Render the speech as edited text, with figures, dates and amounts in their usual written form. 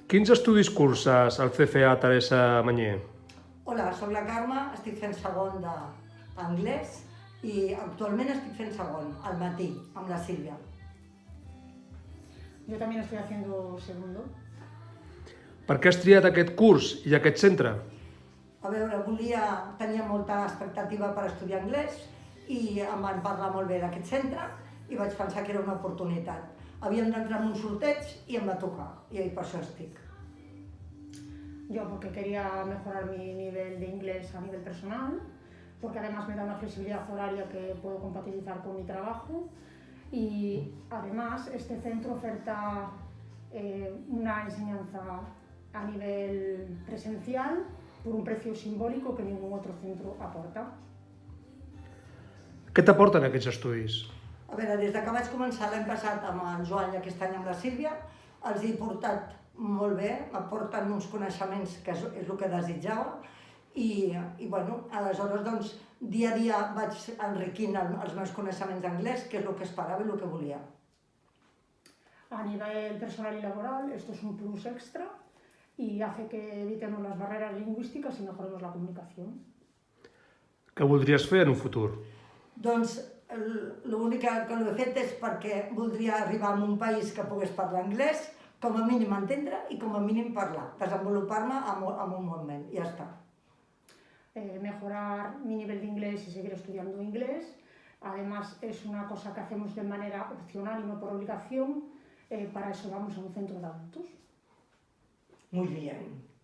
Quins estudis curses al CCA Teresa Manyer? Hola, soc la Carme, estic fent segon d'anglès i actualment estic fent segon, al matí, amb la Sílvia. Yo también estoy haciendo segundo. Per què has triat aquest curs i aquest centre? A veure, tenia molta expectativa per estudiar anglès i em van parlar molt bé d'aquest centre i vaig pensar que era una oportunitat. Havíem d'entrar en un sorteig i em va tocar, i per això estic. Yo porque quería mejorar mi nivel de inglés a nivel personal, porque además me da una flexibilidad horaria que puedo compatibilizar con mi trabajo y además este centro oferta una enseñanza a nivel presencial por un precio simbólico que ningún otro centro aporta. Què t'aporten aquests estudis? A veure, des que vaig començar l'any passat amb en Joan i aquest any amb la Sílvia, els he portat molt bé, m'aporten uns coneixements que és el que desitjava i bueno, aleshores doncs dia a dia vaig enriquint els meus coneixements d'anglès, que és el que esperava i el que volia. A nivel personal y laboral esto es un plus extra y hace que evitemos las barreras lingüísticas y mejoremos la comunicación. Què voldries fer en un futur? Doncs l'únic que l'he fet és perquè voldria arribar a un país que pogués parlar anglès, com a mínim entendre i com a mínim parlar, desenvolupar-me en un moment, i ja està. Mejorar mi nivel de inglés y seguir estudiando inglés. Además es una cosa que hacemos de manera opcional y no por obligación. Para eso vamos a un centro de adultos. Muy bien.